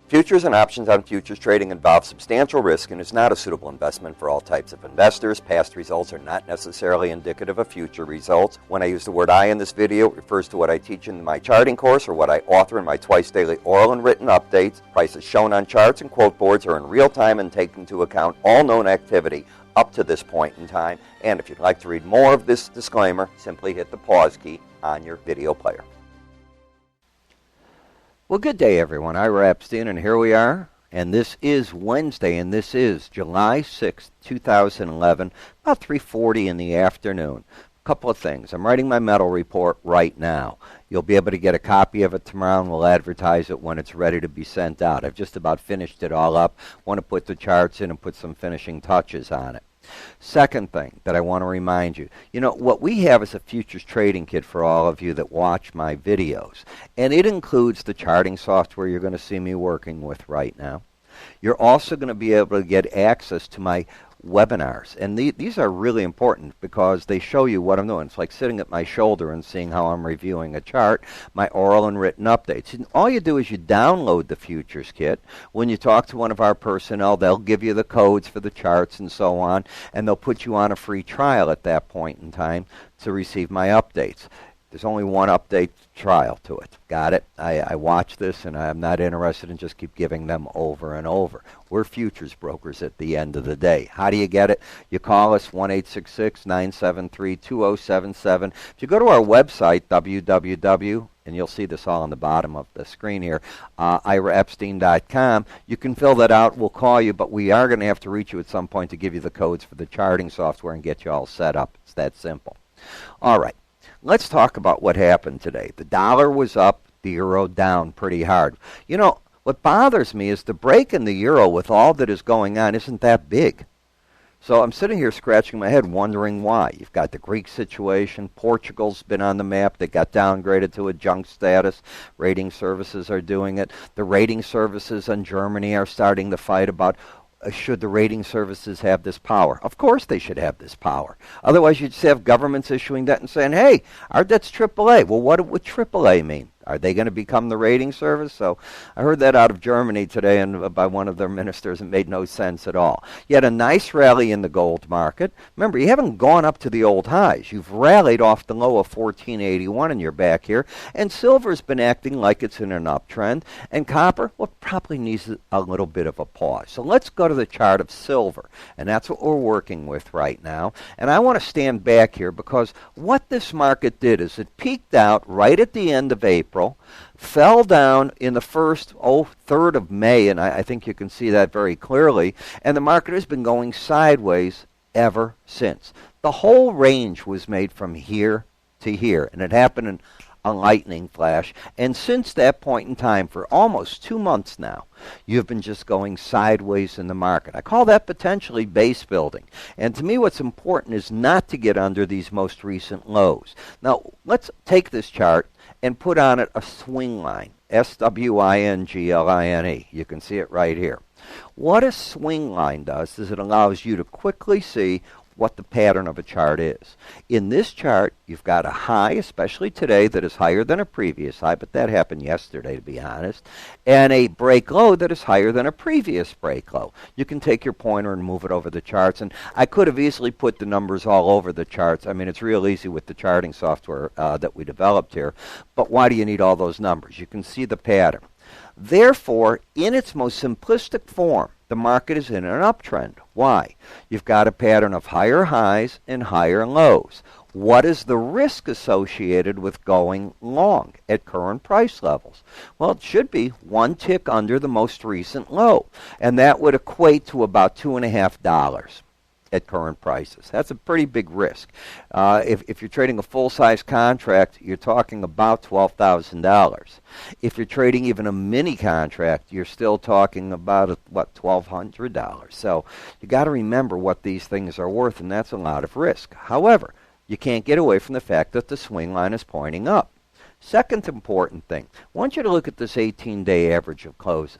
Futures and options on futures trading involve substantial risk and is not a suitable investment for all types of investors. Past results are not necessarily indicative of future results. When I use the word I in this video, it refers to what I teach in my charting course or what I author in my twice daily oral and written updates. Prices shown on charts and quote boards are in real time and take into account all known activity up to this point in time. And if you'd like to read more of this disclaimer, simply hit the pause key on your video player. Well, good day, everyone. I'm Epstein, and here we are. And this is Wednesday, and this is July 6th, 2011, about 3:40 in the afternoon. A couple of things. I'm writing my metal report right now. You'll be able to get a copy of it tomorrow, and we'll advertise it when it's ready to be sent out. I've just about finished it all up. Want to put the charts in and put some finishing touches on it. Second thing that I want to remind you, what we have is a futures trading kit for all of you that watch my videos. And it includes the charting software you're going to see me working with right now. You're also going to be able to get access to my webinars. And these are really important because they show you what I'm doing. It's like sitting at my shoulder and seeing how I'm reviewing a chart, my oral and written updates. And all you do is you download the futures kit. When you talk to one of our personnel, they'll give you the codes for the charts and so on, and they'll put you on a free trial at that point in time to receive my updates. There's only one update trial to it. Got it? I watch this, and I'm not interested in just keep giving them over and over. We're futures brokers at the end of the day. How do you get it? You call us, 1-866-973-2077. If you go to our website, www, and you'll see this all on the bottom of the screen here, iraepstein.com, you can fill that out. We'll call you, but we are going to have to reach you at some point to give you the codes for the charting software and get you all set up. It's that simple. All right. Let's talk about what happened today. The dollar was up, the euro down pretty hard. What bothers me is the break in the euro with all that is going on isn't that big. So I'm sitting here scratching my head wondering why. You've got the Greek situation. Portugal's been on the map. They got downgraded to a junk status. Rating services are doing it. The rating services in Germany are starting to fight about should the rating services have this power? Of course they should have this power. Otherwise, you'd just have governments issuing debt and saying, hey, our debt's AAA. Well, what would AAA mean? Are they going to become the rating service? So I heard that out of Germany today and by one of their ministers. It made no sense at all. You had a nice rally in the gold market. Remember, you haven't gone up to the old highs. You've rallied off the low of 1481 and you're back here. And silver's been acting like it's in an uptrend. And copper, well, probably needs a little bit of a pause. So let's go to the chart of silver. And that's what we're working with right now. And I want to stand back here because what this market did is it peaked out right at the end of April, fell down in the first, 3rd of May, and I think you can see that very clearly, and the market has been going sideways ever since. The whole range was made from here to here, and it happened in a lightning flash, and since that point in time, for almost 2 months now, you've been just going sideways in the market. I call that potentially base building, and to me what's important is not to get under these most recent lows. Now, let's take this chart and put on it a swing line, S-W-I-N-G-L-I-N-E. You can see it right here. What a swing line does is it allows you to quickly see what the pattern of a chart is. In this chart, you've got a high, especially today, that is higher than a previous high, but that happened yesterday, to be honest, and a break low that is higher than a previous break low. You can take your pointer and move it over the charts, and I could have easily put the numbers all over the charts. I mean, it's real easy with the charting software that we developed here, but why do you need all those numbers? You can see the pattern. Therefore, in its most simplistic form, the market is in an uptrend. Why? You've got a pattern of higher highs and higher lows. What is the risk associated with going long at current price levels? Well, it should be one tick under the most recent low, and that would equate to about $2.50 at current prices. That's a pretty big risk. If you're trading a full-size contract, you're talking about $12,000. If you're trading even a mini contract, you're still talking about, $1,200. So you got to remember what these things are worth, and that's a lot of risk. However, you can't get away from the fact that the swing line is pointing up. Second important thing, I want you to look at this 18-day average of closes.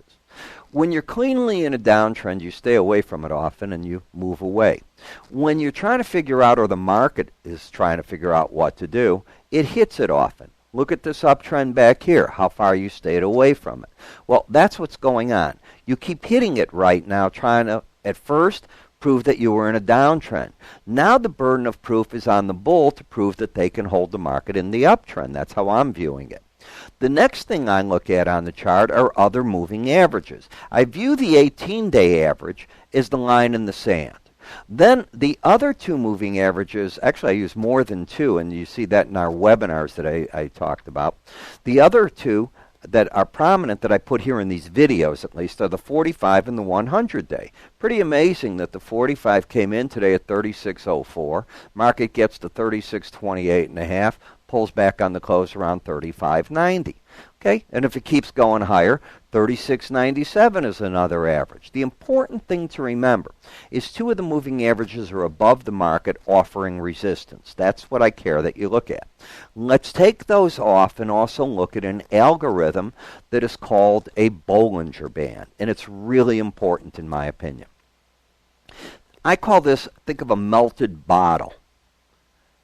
When you're cleanly in a downtrend, you stay away from it often and you move away. When you're trying to figure out, or the market is trying to figure out what to do, it hits it often. Look at this uptrend back here, how far you stayed away from it. Well, that's what's going on. You keep hitting it right now, trying to, at first, prove that you were in a downtrend. Now the burden of proof is on the bull to prove that they can hold the market in the uptrend. That's how I'm viewing it. The next thing I look at on the chart are other moving averages. I view the 18-day average as the line in the sand. Then the other two moving averages, actually I use more than two, and you see that in our webinars that I talked about. The other two that are prominent that I put here in these videos at least are the 45 and the 100 day. Pretty amazing that the 45 came in today at 36.04. Market gets to 36.28 and a half, pulls back on the close around 35.90. Okay, and if it keeps going higher, 36.97 is another average. The important thing to remember is two of the moving averages are above the market offering resistance. That's what I care that you look at. Let's take those off and also look at an algorithm that is called a Bollinger Band, and it's really important in my opinion. I call this, think of a melted bottle.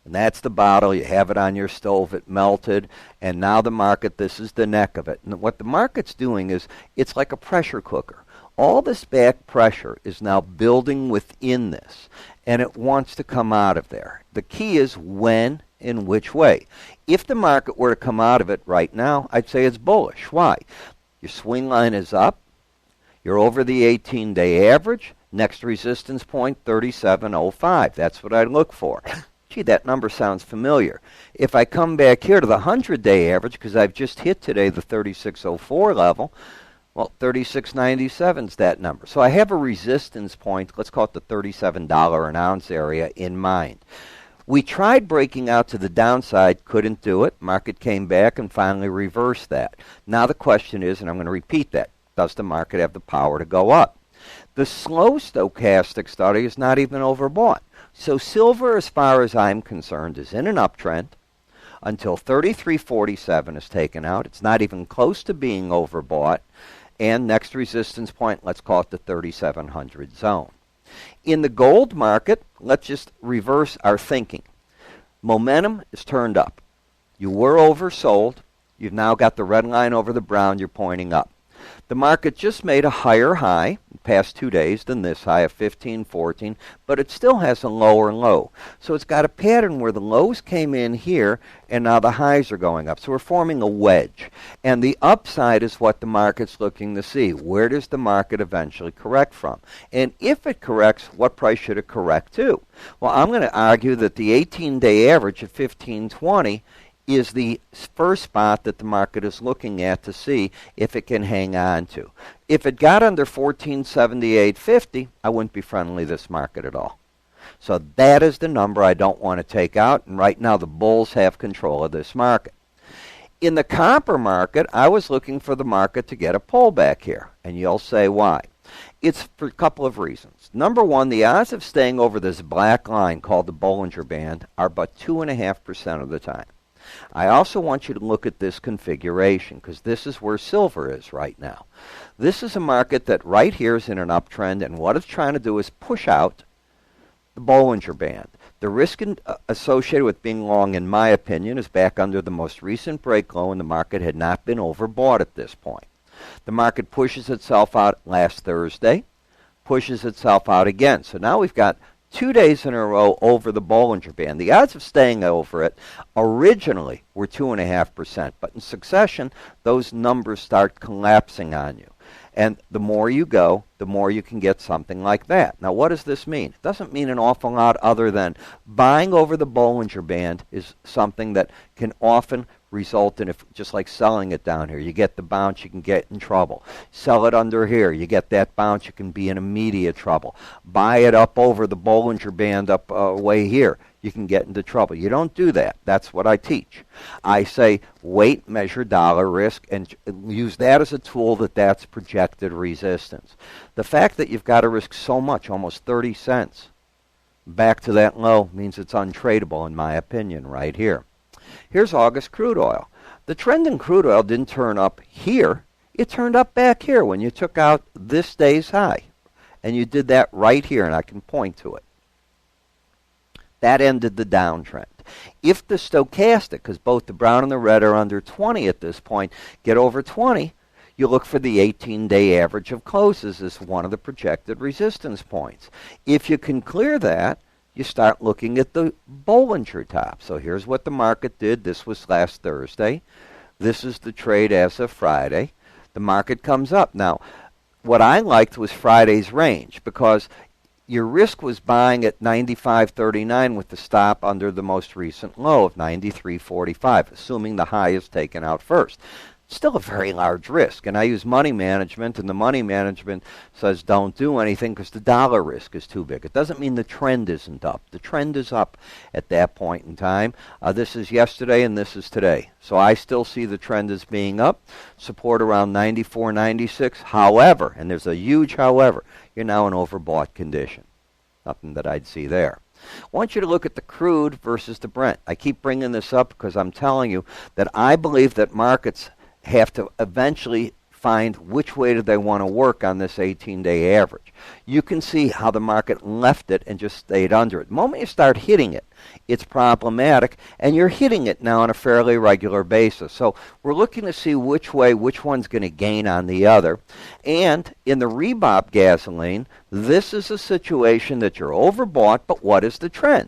And that's the bottle. You have it on your stove. It melted. And now the market, this is the neck of it. And what the market's doing is it's like a pressure cooker. All this back pressure is now building within this. And it wants to come out of there. The key is when and which way. If the market were to come out of it right now, I'd say it's bullish. Why? Your swing line is up. You're over the 18-day average. Next resistance point, 37.05. That's what I look for. Gee, that number sounds familiar. If I come back here to the 100-day average, because I've just hit today the 36.04 level, well, 36.97 is that number. So I have a resistance point, let's call it the $37 an ounce area in mind. We tried breaking out to the downside, couldn't do it. Market came back and finally reversed that. Now the question is, and I'm going to repeat that, does the market have the power to go up? The slow stochastic study is not even overbought. So silver, as far as I'm concerned, is in an uptrend until 33.47 is taken out. It's not even close to being overbought. And next resistance point, let's call it the 3,700 zone. In the gold market, let's just reverse our thinking. Momentum is turned up. You were oversold. You've now got the red line over the brown. You're pointing up. The market just made a higher high in the past 2 days than this high of 15.14, but it still has a lower low. So it's got a pattern where the lows came in here and now the highs are going up. So we're forming a wedge. And the upside is what the market's looking to see. Where does the market eventually correct from? And if it corrects, what price should it correct to? Well, I'm going to argue that the 18-day average of 15.20 is the first spot that the market is looking at to see if it can hang on to. If it got under 1478.50, I wouldn't be friendly this market at all. So that is the number I don't want to take out, and right now the bulls have control of this market. In the copper market, I was looking for the market to get a pullback here, and you'll say why. It's for a couple of reasons. Number one, the odds of staying over this black line called the Bollinger Band are but 2.5% of the time. I also want you to look at this configuration because this is where silver is right now. This is a market that right here is in an uptrend, and what it's trying to do is push out the Bollinger Band. The risk associated with being long, in my opinion, is back under the most recent break low, and the market had not been overbought at this point. The market pushes itself out last Thursday, pushes itself out again. So now we've got 2 days in a row over the Bollinger Band. The odds of staying over it originally were 2.5%, but in succession, those numbers start collapsing on you. And the more you go, the more you can get something like that. Now, what does this mean? It doesn't mean an awful lot other than buying over the Bollinger Band is something that can often result in, if just like selling it down here, you get the bounce, you can get in trouble. Sell it under here, you get that bounce, you can be in immediate trouble. Buy it up over the Bollinger Band up way here, you can get into trouble. You don't do that. That's what I teach. I say wait, measure dollar risk, and use that as a tool that's projected resistance. The fact that you've got to risk so much, almost 30 cents, back to that low means it's untradeable in my opinion right here. Here's August crude oil. The trend in crude oil didn't turn up here. It turned up back here when you took out this day's high. And you did that right here, and I can point to it. That ended the downtrend. If the stochastic, because both the brown and the red are under 20 at this point, get over 20, you look for the 18-day average of closes as one of the projected resistance points. If you can clear that, you start looking at the Bollinger top. So here's what the market did. This was last Thursday. This is the trade as of Friday. The market comes up. Now, what I liked was Friday's range because your risk was buying at 95.39 with the stop under the most recent low of 93.45, assuming the high is taken out first. Still a very large risk, and I use money management, and the money management says don't do anything because the dollar risk is too big. It doesn't mean the trend isn't up. The trend is up at that point in time. This is yesterday and this is today. So I still see the trend as being up, support around 94.96. However, and there's a huge however, you're now in overbought condition. Nothing that I'd see there. I want you to look at the crude versus the Brent. I keep bringing this up because I'm telling you that I believe that markets have to eventually find which way do they want to work on this 18-day average. You can see how the market left it and just stayed under it. The moment you start hitting it, it's problematic, and you're hitting it now on a fairly regular basis. So we're looking to see which one's going to gain on the other. And in the Reebok gasoline, this is a situation that you're overbought, but what is the trend?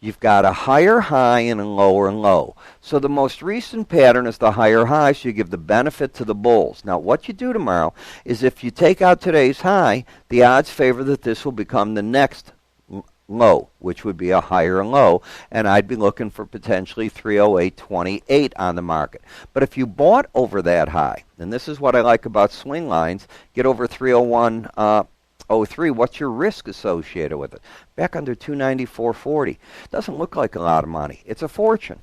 You've got a higher high and a lower low. So the most recent pattern is the higher high, so you give the benefit to the bulls. Now, what you do tomorrow is if you take out today's high, the odds favor that this will become the next low, which would be a higher low, and I'd be looking for potentially 308.28 on the market. But if you bought over that high, and this is what I like about swing lines, get over 301.03, what's your risk associated with it? Back under 294.40. Doesn't look like a lot of money. It's a fortune.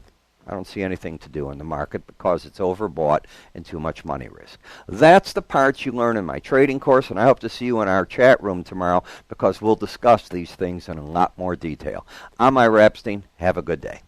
I don't see anything to do in the market because it's overbought and too much money risk. That's the parts you learn in my trading course, and I hope to see you in our chat room tomorrow because we'll discuss these things in a lot more detail. I'm Ira Epstein. Have a good day.